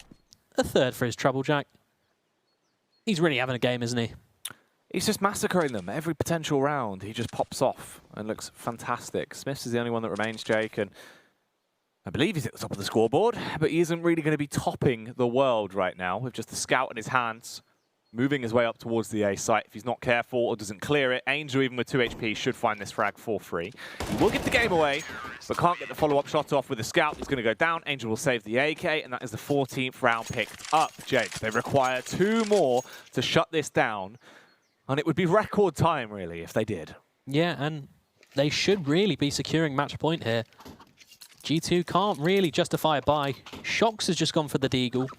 Speaker 2: a third for his trouble, Jack. He's really having a game, isn't he?
Speaker 1: He's just massacring them. Every potential round, he just pops off and looks fantastic. Smiths is the only one that remains, Jake, and I believe he's at the top of the scoreboard, but he isn't really going to be topping the world right now with just the scout in his hands, moving his way up towards the A site. If he's not careful or doesn't clear it, Angel, even with 2 HP, should find this frag for free. He will give the game away, but can't get the follow-up shot off with the scout. He's going to go down. Angel will save the AK, and that is the 14th round picked up, Jake. They require 2 more to shut this down, and it would be record time, really, if they did.
Speaker 2: Yeah, and they should really be securing match point here. G2 can't really justify a buy. Shox has just gone for the Deagle.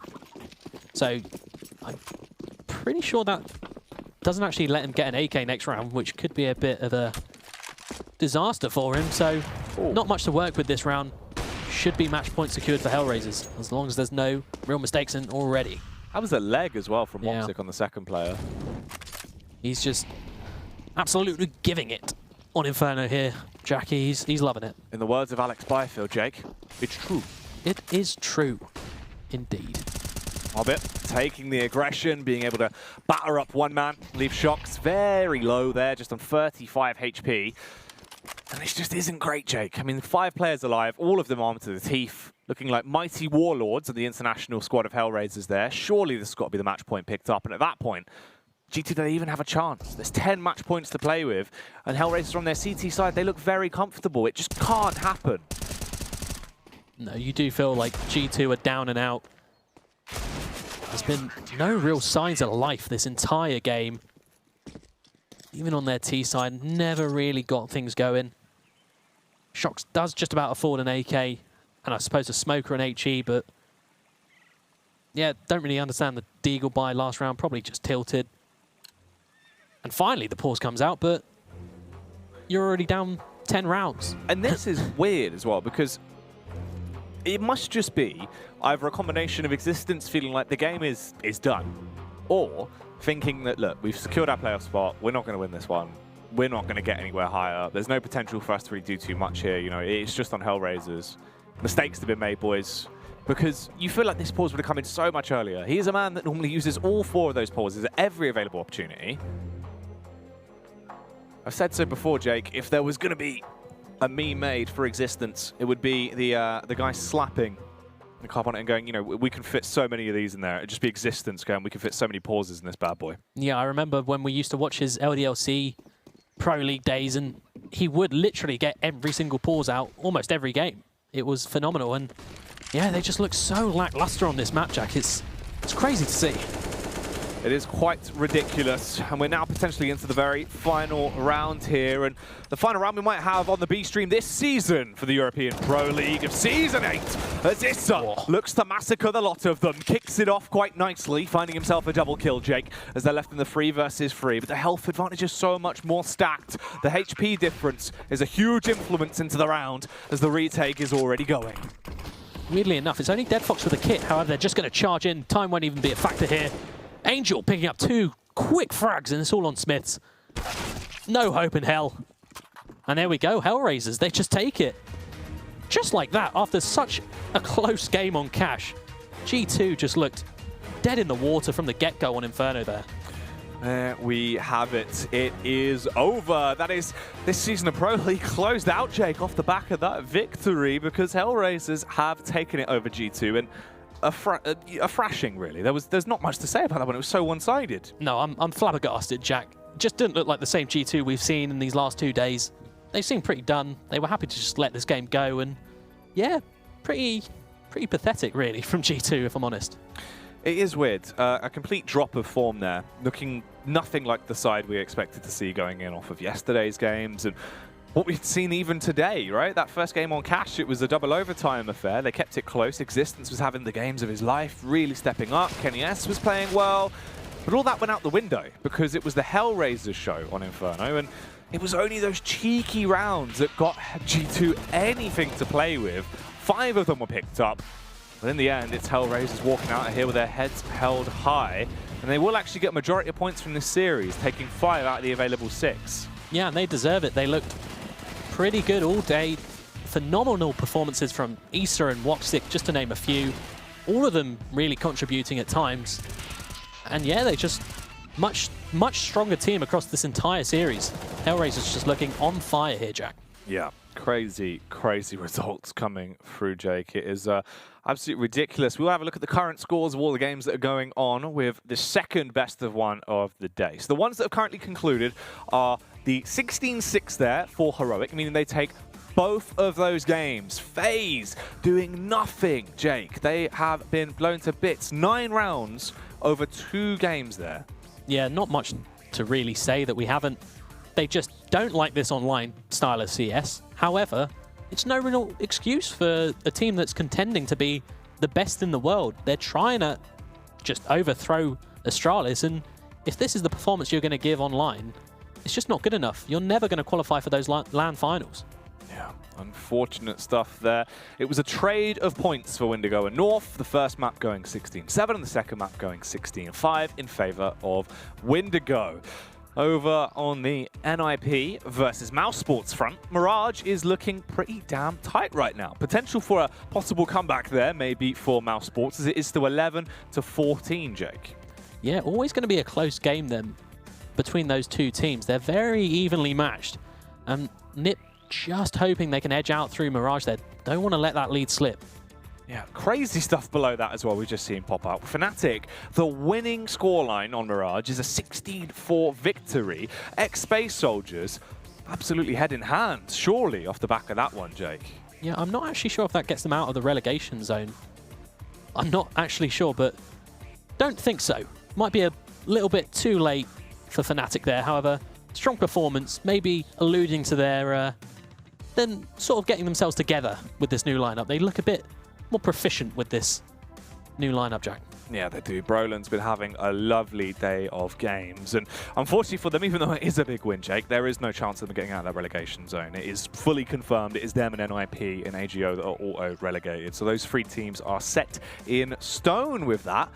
Speaker 2: So I'm pretty sure that doesn't actually let him get an AK next round, which could be a bit of a disaster for him. So not much to work with this round. Should be match point secured for HellRaisers, as long as there's no real mistakes in already.
Speaker 1: That was a leg as well from Moxic on the second player.
Speaker 2: He's just absolutely giving it on Inferno here. Jackie, he's loving it.
Speaker 1: In the words of Alex Byfield, Jake, it's true.
Speaker 2: It is true, indeed.
Speaker 1: Hobbit taking the aggression, being able to batter up one man, leave Shox very low there, just on 35 HP. And this just isn't great, Jake. I mean, 5 players alive, all of them armed to the teeth, looking like mighty warlords of the international squad of HellRaisers there. Surely this has got to be the match point picked up, and at that point, G2 don't even have a chance. There's 10 match points to play with, and HellRaisers on their CT side, they look very comfortable. It just can't happen.
Speaker 2: No, you do feel like G2 are down and out. There's been no real signs of life this entire game. Even on their T side, never really got things going. Shox does just about afford an AK, and I suppose a smoker and HE, but yeah, don't really understand the Deagle buy last round, probably just tilted. And finally the pause comes out, but you're already down 10 rounds.
Speaker 1: And this is weird as well, because it must just be either a combination of Existence feeling like the game is done, or thinking that, look, we've secured our playoff spot, we're not going to win this one, we're not going to get anywhere higher, there's no potential for us to really do too much here, you know, it's just on HellRaisers. Mistakes have been made, boys, because you feel like this pause would have come in so much earlier. He is a man that normally uses all 4 of those pauses at every available opportunity. I've said so before, Jake, if there was going to be a meme made for Existence, it would be the guy slapping the carb on it and going, you know, we can fit so many of these in there. It'd just be Existence going, we can fit so many pauses in this bad boy. Yeah,
Speaker 2: I remember when we used to watch his LDLC Pro League days, and he would literally get every single pause out almost every game. It was phenomenal, and yeah, they just look so lackluster on this map, Jack. It's crazy to see.
Speaker 1: It is quite ridiculous, and we're now potentially into the very final round here, and the final round we might have on the B stream this season for the European Pro League of Season 8. As Issa looks to massacre the lot of them, kicks it off quite nicely, finding himself a double kill, Jake, as they're left in the 3 versus 3, but the health advantage is so much more stacked. The HP difference is a huge influence into the round, as the retake is already going.
Speaker 2: Weirdly enough, it's only Dead Fox with a kit, however, they're just going to charge in. Time won't even be a factor here. Angel picking up 2 quick frags, and it's all on Smiths. No hope in hell. And there we go, HellRaisers, they just take it. Just like that, after such a close game on Cash, G2 just looked dead in the water from the get-go on Inferno there.
Speaker 1: There we have it. It is over. That is this season of Pro League closed out, Jake, off the back of that victory, because HellRaisers have taken it over G2. And a thrashing, really. There's not much to say about that one. It was so one-sided.
Speaker 2: No, I'm flabbergasted, Jack. Just didn't look like the same G2 we've seen in these last 2 days. They seemed pretty done. They were happy to just let this game go, and yeah, pretty pathetic, really, from G2, if I'm honest.
Speaker 1: It is weird. A complete drop of form there, looking nothing like the side we expected to see going in off of yesterday's games and what we've seen even today, right? That first game on Cash, it was a double overtime affair. They kept it close. Existence was having the games of his life, really stepping up. Kenny S was playing well. But all that went out the window because it was the HellRaisers show on Inferno, and it was only those cheeky rounds that got G2 anything to play with. 5 of them were picked up. But in the end, it's HellRaisers walking out of here with their heads held high. And they will actually get a majority of points from this series, taking 5 out of the available 6.
Speaker 2: Yeah, and they deserve it. They looked pretty good all day. Phenomenal performances from Issa and Woxic, just to name a few. All of them really contributing at times. And yeah, they just much stronger team across this entire series. HellRaisers just looking on fire here, Jack.
Speaker 1: Yeah, crazy results coming through, Jake. It is absolutely ridiculous. We'll have a look at the current scores of all the games that are going on with the second best of one of the day. So the ones that have currently concluded are the 16-6 there for Heroic, meaning they take both of those games. FaZe doing nothing, Jake. They have been blown to bits. 9 rounds over 2 games there.
Speaker 2: Yeah, not much to really say that we haven't. They just don't like this online style of CS. However, it's no real excuse for a team that's contending to be the best in the world. They're trying to just overthrow Astralis, and if this is the performance you're going to give online, it's just not good enough. You're never going to qualify for those LAN finals.
Speaker 1: Yeah, unfortunate stuff there. It was a trade of points for Wendigo and North. The first map going 16-7 and the second map going 16-5 in favor of Wendigo. Over on the NIP versus Mouse Sports front, Mirage is looking pretty damn tight right now. Potential for a possible comeback there, maybe for Mouse Sports, as it is still 11-14, Jake.
Speaker 2: Yeah, always going to be a close game then between those two teams. They're very evenly matched. And NIP just hoping they can edge out through Mirage there. Don't want to let that lead slip.
Speaker 1: Yeah, crazy stuff below that as well. We've just seen pop out. Fnatic, the winning scoreline on Mirage is a 16-4 victory. Ex-Space Soldiers, absolutely head in hand, surely, off the back of that one, Jake.
Speaker 2: Yeah, I'm not actually sure if that gets them out of the relegation zone. I'm not actually sure, but don't think so. Might be a little bit too late for Fnatic there. However, strong performance, maybe alluding to their then sort of getting themselves together with this new lineup. They look a bit more proficient with this new lineup, Jack.
Speaker 1: Yeah, they do. Brolan's been having a lovely day of games. And unfortunately for them, even though it is a big win, Jake, there is no chance of them getting out of that relegation zone. It is fully confirmed. It is them and NIP and AGO that are auto-relegated. So those 3 teams are set in stone with that.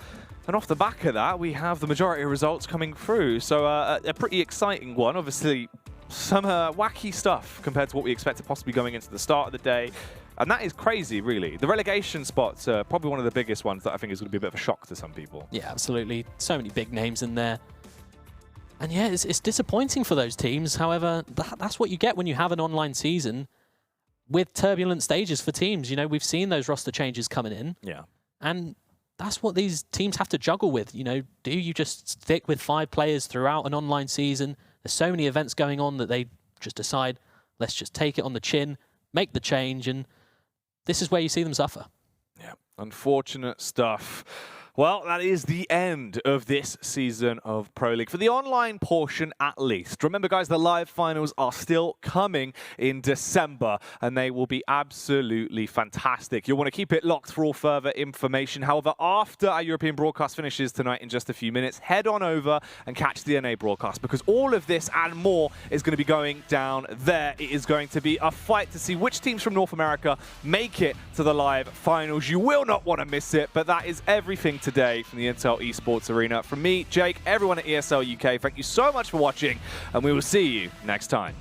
Speaker 1: And off the back of that, we have the majority of results coming through. So a pretty exciting one. Obviously, some wacky stuff compared to what we expected possibly going into the start of the day. And that is crazy, really. The relegation spots are probably one of the biggest ones that I think is going to be a bit of a shock to some people.
Speaker 2: Yeah, absolutely. So many big names in there. And yeah, it's disappointing for those teams. However, that's what you get when you have an online season with turbulent stages for teams. You know, we've seen those roster changes coming in.
Speaker 1: Yeah.
Speaker 2: And that's what these teams have to juggle with. You know, do you just stick with 5 players throughout an online season? There's so many events going on that they just decide, let's just take it on the chin, make the change, and this is where you see them suffer.
Speaker 1: Yeah, unfortunate stuff. Well, that is the end of this season of Pro League, for the online portion at least. Remember, guys, the live finals are still coming in December, and they will be absolutely fantastic. You'll want to keep it locked for all further information. However, after our European broadcast finishes tonight in just a few minutes, head on over and catch the NA broadcast, because all of this and more is going to be going down there. It is going to be a fight to see which teams from North America make it to the live finals. You will not want to miss it, but that is everything today from the Intel Esports Arena. From me, Jake, everyone at ESL UK, thank you so much for watching, and we will see you next time.